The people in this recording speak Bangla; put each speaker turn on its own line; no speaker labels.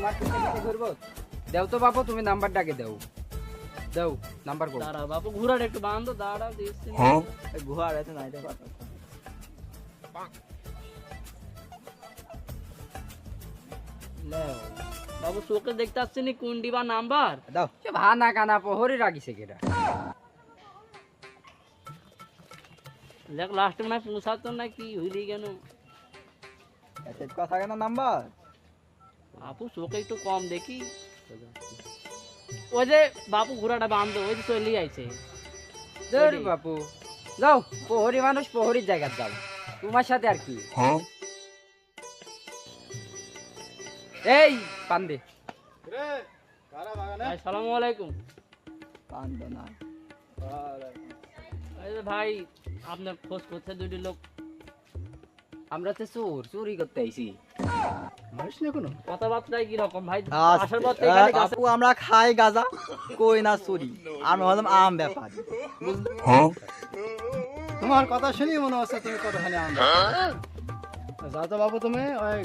তোমার পিছে পিছে ঘুরবো? দেও তো বাপু, তুমি নাম্বারটাকে দাও, দাও নাম্বার কো।
দাঁড়া বাপু, ঘোড়াটা একটু বাঁধো, দাঁড়া দিচ্ছি না।
ঘোড়া আছে না এটা কথা।
লেও। বাবু চোখে দেখতে পাচ্ছি নি কোন ডিবা নাম্বার।
দাও
সে ভানা কানা পহরি রাখিছে কেডা?
দেখ লাস্টে মানে পৌঁছাতো না কি হইলি কেন?
এত কথা কেন নাম্বার?
বাপু চোখে একটু কম দেখি। ওই যে বাপু ঘোড়াটা বাঁধো, ওই যে চলে আইছে।
ধর বাপু, যাও পহরি মানুষ পহরির জায়গা যাও, তোমার সাথে আর কি। এই পান্দে,
আসসালামু আলাইকুম।
কান্দ না।
এই যে ভাই আপনার খোঁজ করছে দুটি লোক।
আমরা তো চোর, চুরি করতে আইছি।
মারিস না কোনো?
কথাবার্তায় কি রকম ভাই?
আচ্ছা,
আসার পর থেকে খালি গাছে-
আপু আমরা খাই গাঁজা, কই না চুরি। আমি হলাম আম ব্যাপারী।
তোমার কথা শুনি মনে হচ্ছে তুমি কতখানি আনন্দ। যাও তো বাবু, তুমি ওই